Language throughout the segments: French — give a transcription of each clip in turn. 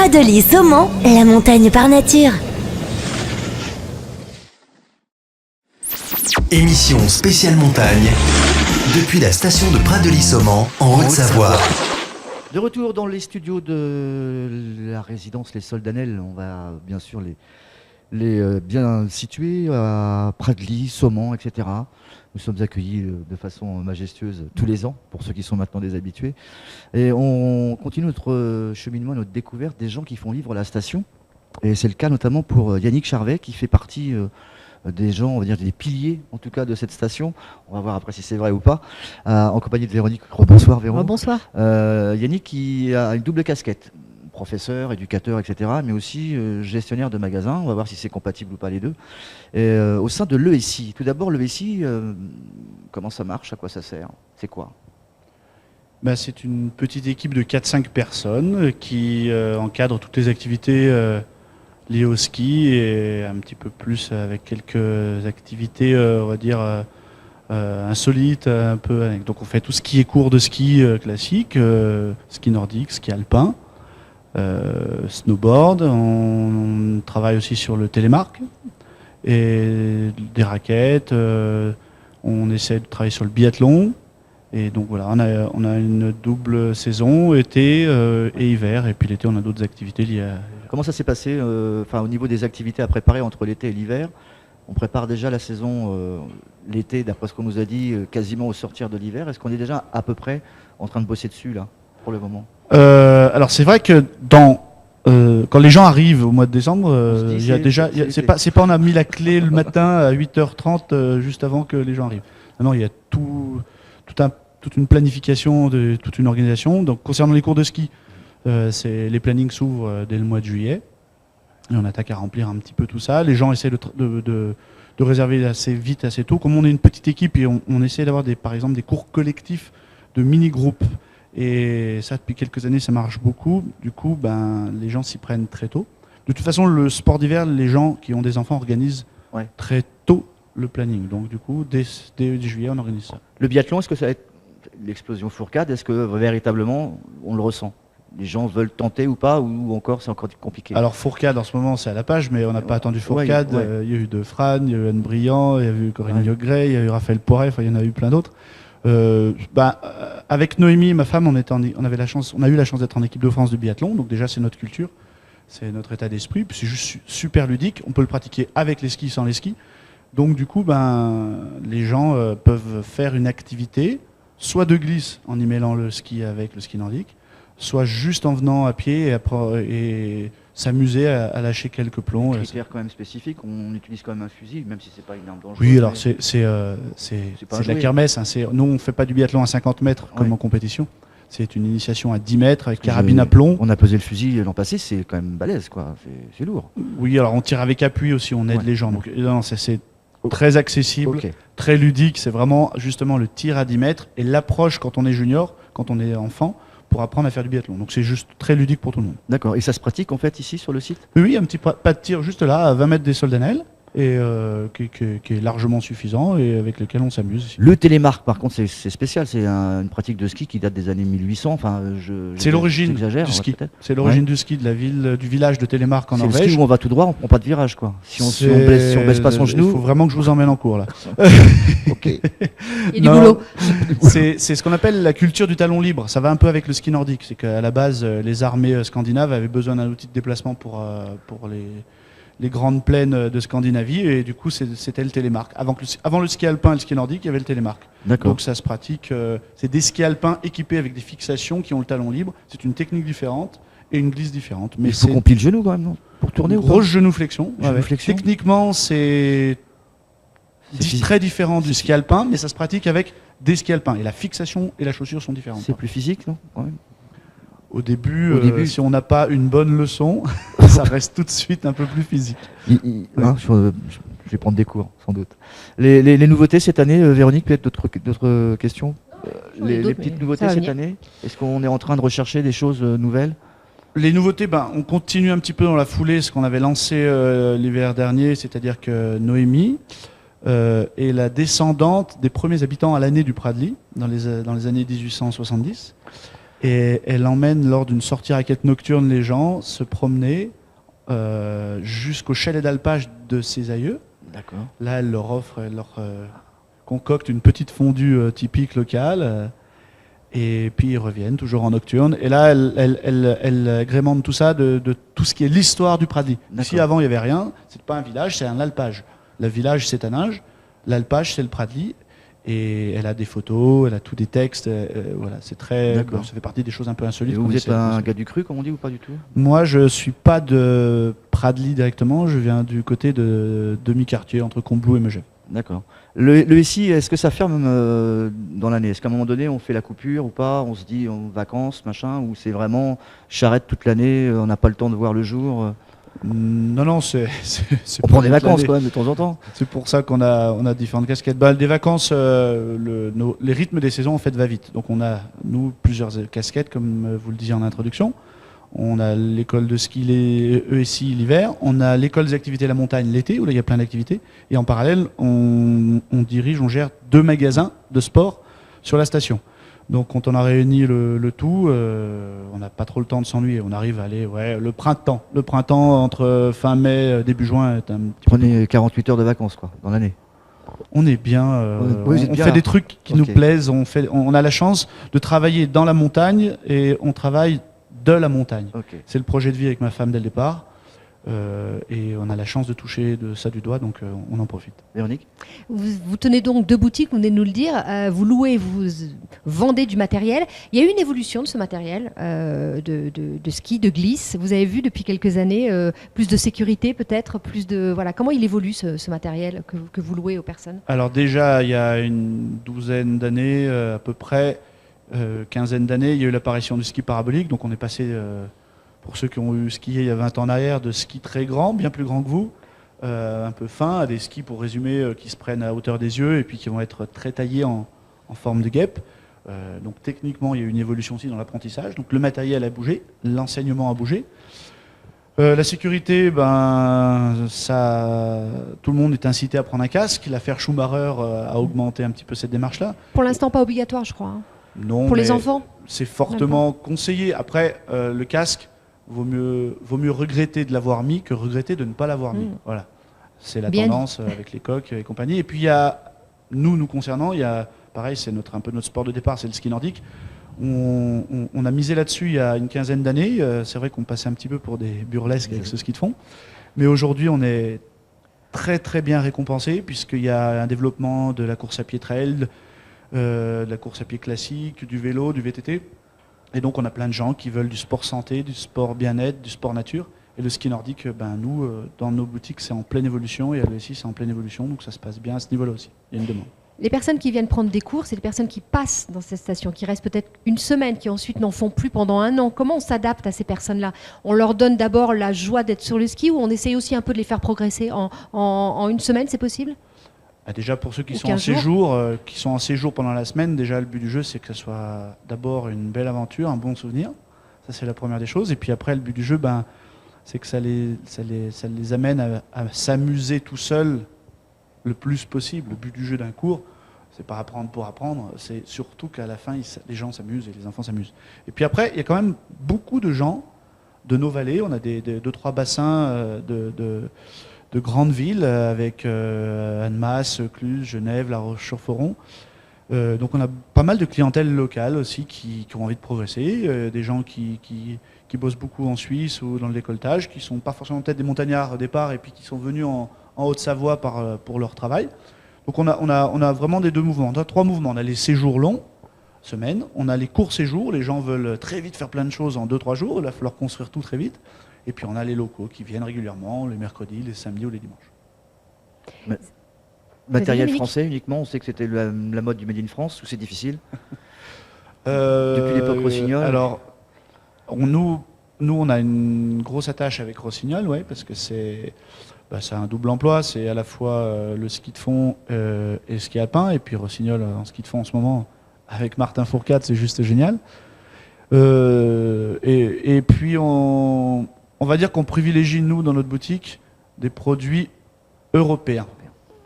Pradely Saumon, la montagne par nature. Émission spéciale montagne, depuis la station de Pradely Saumon, en Haute-Savoie. De retour dans les studios de la résidence Les Soldanelles, on va bien sûr les bien situer à Pradely, Saumon, etc. Nous sommes accueillis de façon majestueuse tous les ans, pour ceux qui sont maintenant des habitués. Et on continue notre cheminement, notre découverte des gens qui font vivre la station. Et c'est le cas notamment pour Yannick Charvet, qui fait partie des gens, on va dire des piliers en tout cas de cette station. On va voir après si c'est vrai ou pas. En compagnie de Véronique. Bonsoir Véro. Bonsoir. Yannick qui a une double casquette. Professeur, éducateur, etc., mais aussi gestionnaire de magasin. On va voir si c'est compatible ou pas les deux. Et, au sein de l'ESI. Tout d'abord, l'ESI, comment ça marche? À quoi ça sert? C'est quoi? C'est une petite équipe de 4-5 personnes qui encadrent toutes les activités liées au ski et un petit peu plus avec quelques activités, on va dire, insolites. Un peu. Donc on fait tout ce qui est cours de ski classique, ski nordique, ski alpin. Snowboard, on travaille aussi sur le télémark et des raquettes, on essaie de travailler sur le biathlon et donc voilà, on a une double saison, été et hiver, et puis l'été on a d'autres activités liées à... Comment ça s'est passé au niveau des activités à préparer entre l'été et l'hiver? On prépare déjà la saison l'été, d'après ce qu'on nous a dit, quasiment au sortir de l'hiver. Est-ce qu'on est déjà à peu près en train de bosser dessus là, pour le moment? Alors c'est vrai que quand les gens arrivent au mois de décembre, il y a déjà, c'est pas on a mis la clé le matin à 8h30 juste avant que les gens arrivent. Non, il y a toute une planification, toute une organisation. Donc concernant les cours de ski, les plannings s'ouvrent dès le mois de juillet et on attaque à remplir un petit peu tout ça. Les gens essaient de réserver assez vite, assez tôt. Comme on est une petite équipe et on essaie d'avoir par exemple des cours collectifs de mini-groupes. Et ça, depuis quelques années, ça marche beaucoup. Du coup, les gens s'y prennent très tôt. De toute façon, le sport d'hiver, les gens qui ont des enfants organisent très tôt le planning. Donc, du coup, dès juillet, on organise ça. Le biathlon, est-ce que ça va être l'explosion Fourcade? Est-ce que véritablement, on le ressent? Les gens veulent tenter ou pas, ou encore c'est encore compliqué? Alors, Fourcade, en ce moment, c'est à la page, mais on n'a pas attendu Fourcade. Il y a eu De Fran, il y a eu Anne Briand, il y a eu Corinne Yogret, il y a eu Raphaël Poiret, il y en a eu plein d'autres. Avec Noémie, ma femme, on a eu la chance d'être en équipe de France de biathlon, donc déjà c'est notre culture, c'est notre état d'esprit, puis c'est juste super ludique, on peut le pratiquer avec les skis, sans les skis, donc du coup les gens peuvent faire une activité, soit de glisse en y mêlant le ski avec le ski nordique, soit juste en venant à pied et s'amuser à lâcher quelques plombs. Un critère quand même spécifique, on utilise quand même un fusil, même si c'est pas une arme dangereuse. Oui, alors c'est de la kermesse. Nous, on ne fait pas du biathlon à 50 mètres comme en compétition. C'est une initiation à 10 mètres avec carabine à plomb. On a pesé le fusil l'an passé, c'est quand même balèze, quoi. C'est lourd. Oui, alors on tire avec appui aussi, on aide les gens. Donc c'est très accessible, très ludique. C'est vraiment justement le tir à 10 mètres et l'approche quand on est junior, quand on est enfant, pour apprendre à faire du biathlon. Donc c'est juste très ludique pour tout le monde. D'accord. Et ça se pratique en fait ici sur le site? Oui, un petit pas de tir juste là, à 20 mètres des Soldanelles, et qui est largement suffisant et avec lequel on s'amuse ici. Le télémark, par contre, c'est spécial. C'est une pratique de ski qui date des années 1800. Enfin, c'est l'origine du ski. C'est l'origine du ski de la ville, du village de Télémark en Norvège. C'est le ski où on va tout droit, on prend pas de virage, quoi. Si on baisse pas son genou. Il faut vraiment que je vous emmène en cours là. Ok. Et du boulot. C'est ce qu'on appelle la culture du talon libre. Ça va un peu avec le ski nordique. C'est qu'à la base, les armées scandinaves avaient besoin d'un outil de déplacement pour les grandes plaines de Scandinavie, et du coup c'était le télémark. Avant le ski alpin et le ski nordique, il y avait le télémark. Donc ça se pratique, c'est des skis alpins équipés avec des fixations qui ont le talon libre. C'est une technique différente et une glisse différente. Mais il faut qu'on plie le genou quand même, non? Pour tourner ou pas? Grosse genuflexion. Genuflexion. Techniquement, c'est très différent du ski alpin, mais ça se pratique avec des skis alpins. Et la fixation et la chaussure sont différentes. C'est plus physique, non? Au début, si on n'a pas une bonne leçon, ça reste tout de suite un peu plus physique. Je vais prendre des cours, sans doute. Les nouveautés cette année, Véronique, peut-être d'autres questions? Les petites nouveautés cette année? Est-ce qu'on est en train de rechercher des choses nouvelles? Les nouveautés, on continue un petit peu dans la foulée ce qu'on avait lancé l'hiver dernier, c'est-à-dire que Noémie est la descendante des premiers habitants à l'année du Pradely, dans les années 1870. Et elle emmène lors d'une sortie raquette nocturne les gens se promener jusqu'au chalet d'alpage de ses aïeux. D'accord. Là, elle leur concocte une petite fondue typique locale. Et puis ils reviennent toujours en nocturne. Et là, elle agrémente tout ça de tout ce qui est l'histoire du Pradly. Ici, avant, il n'y avait rien. C'est pas un village, c'est un alpage. Le village, c'est Taninges. L'alpage, c'est le Pradly. Et elle a des photos, elle a tous des textes. Voilà, c'est très. Bon, ça fait partie des choses un peu insolites. Et vous êtes un gars du cru, comme on dit, ou pas du tout? Moi, je suis pas de Pradly directement. Je viens du côté de demi-quartier entre Combloux et Megève. D'accord. Le SI, est-ce que ça ferme dans l'année? Est-ce qu'à un moment donné, on fait la coupure ou pas? On se dit en vacances, machin, ou c'est vraiment charrette toute l'année, on n'a pas le temps de voir le jour? Non, c'est on prend des vacances quand même de temps en temps. C'est pour ça qu'on a différentes casquettes. Des vacances, les rythmes des saisons en fait va vite. Donc on a, nous, plusieurs casquettes, comme vous le disiez en introduction. On a l'école de ski, les ESI l'hiver. On a l'école des activités la montagne l'été, où là il y a plein d'activités. Et en parallèle, on gère 2 magasins de sport sur la station. Donc quand on a réuni le tout, on n'a pas trop le temps de s'ennuyer. On arrive à aller, le printemps. Le printemps entre fin mai, début juin est un petit peu... Prenez 48 heures de vacances quoi, dans l'année. On est bien, on fait des trucs qui nous plaisent. On a la chance de travailler dans la montagne et on travaille de la montagne. C'est le projet de vie avec ma femme dès le départ. Et on a la chance de toucher de ça du doigt, donc on en profite. Véronique? Vous tenez donc 2 boutiques, vous venez de nous le dire. Vous louez, vous vendez du matériel. Il y a eu une évolution de ce matériel de ski, de glisse. Vous avez vu depuis quelques années plus de sécurité peut-être, plus de comment il évolue ce matériel que vous louez aux personnes? Alors déjà, il y a une douzaine d'années, à peu près, quinzaine d'années, il y a eu l'apparition du ski parabolique. Donc on est passé... pour ceux qui ont eu skié il y a 20 ans en arrière, de skis très grands, bien plus grands que vous, un peu fins, à des skis, pour résumer, qui se prennent à hauteur des yeux et puis qui vont être très taillés en forme de guêpe. Donc techniquement, il y a eu une évolution aussi dans l'apprentissage. Donc le matériel a bougé, l'enseignement a bougé. La sécurité, tout le monde est incité à prendre un casque. L'affaire Schumacher a augmenté un petit peu cette démarche-là. Pour l'instant, pas obligatoire, je crois. Non. Pour les enfants? C'est fortement conseillé. Après, le casque, vaut mieux regretter de l'avoir mis que regretter de ne pas l'avoir mis. Voilà. C'est la tendance avec les coques et compagnie. Et puis, il y a, nous concernant, il y a, pareil, c'est un peu notre sport de départ, c'est le ski nordique. On a misé là-dessus il y a une quinzaine d'années. C'est vrai qu'on passait un petit peu pour des burlesques avec ce ski de fond. Mais aujourd'hui, on est très très bien récompensé puisqu'il y a un développement de la course à pied trail, de la course à pied classique, du vélo, du VTT. Et donc on a plein de gens qui veulent du sport santé, du sport bien-être, du sport nature. Et le ski nordique, nous, dans nos boutiques, c'est en pleine évolution. Et à l'ESI, c'est en pleine évolution. Donc ça se passe bien à ce niveau-là aussi. Il y a une demande. Les personnes qui viennent prendre des cours, c'est les personnes qui passent dans cette station, qui restent peut-être une semaine, qui ensuite n'en font plus pendant 1 an. Comment on s'adapte à ces personnes-là? On leur donne d'abord la joie d'être sur le ski ou on essaye aussi un peu de les faire progresser en une semaine, c'est possible? Déjà pour ceux qui sont en séjour pendant la semaine, déjà le but du jeu c'est que ce soit d'abord une belle aventure, un bon souvenir. Ça c'est la première des choses. Et puis après le but du jeu, c'est que ça les amène à s'amuser tout seul le plus possible. Le but du jeu d'un cours, c'est pas apprendre pour apprendre, c'est surtout qu'à la fin les gens s'amusent et les enfants s'amusent. Et puis après il y a quand même beaucoup de gens de nos vallées. On a 2-3 bassins de grandes villes avec Annemasse, Cluses, Genève, La Roche-sur-Foron. Donc on a pas mal de clientèle locale aussi qui ont envie de progresser, des gens qui bossent beaucoup en Suisse ou dans le décolletage, qui sont pas forcément peut-être des montagnards au départ et puis qui sont venus en Haute-Savoie pour leur travail. Donc on a vraiment des 2 mouvements. On a 3 mouvements. On a les séjours longs, semaines. On a les courts séjours. Les gens veulent très vite faire plein de choses en 2-3 jours. Il va falloir construire tout très vite. Et puis on a les locaux qui viennent régulièrement, les mercredis, les samedis ou les dimanches. Matériel français uniquement, on sait que c'était la mode du Made in France, ou c'est difficile depuis l'époque Rossignol? Alors, nous, on a une grosse attache avec Rossignol, parce que c'est un double emploi, c'est à la fois le ski de fond et le ski alpin, et puis Rossignol en ski de fond en ce moment, avec Martin Fourcade, c'est juste génial. Et puis on va dire qu'on privilégie, nous, dans notre boutique, des produits européens.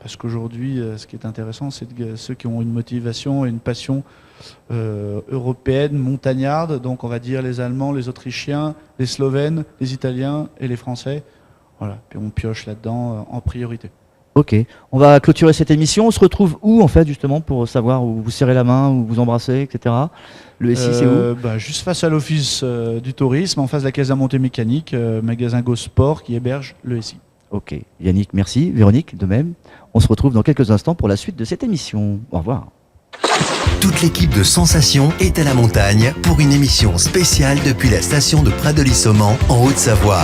Parce qu'aujourd'hui, ce qui est intéressant, c'est ceux qui ont une motivation et une passion européenne, montagnarde, donc on va dire les Allemands, les Autrichiens, les Slovènes, les Italiens et les Français. Voilà, puis on pioche là-dedans en priorité. Ok, on va clôturer cette émission. On se retrouve où en fait justement pour savoir où vous serrez la main, où vous embrassez, etc. Le SI c'est où? Juste face à l'office du tourisme, en face de la caisse à montée mécanique, magasin Go Sport qui héberge le SI. Ok, Yannick, merci. Véronique, de même. On se retrouve dans quelques instants pour la suite de cette émission. Au revoir. Toute l'équipe de Sensations est à la montagne pour une émission spéciale depuis la station de Pradely-Saumand en Haute-Savoie.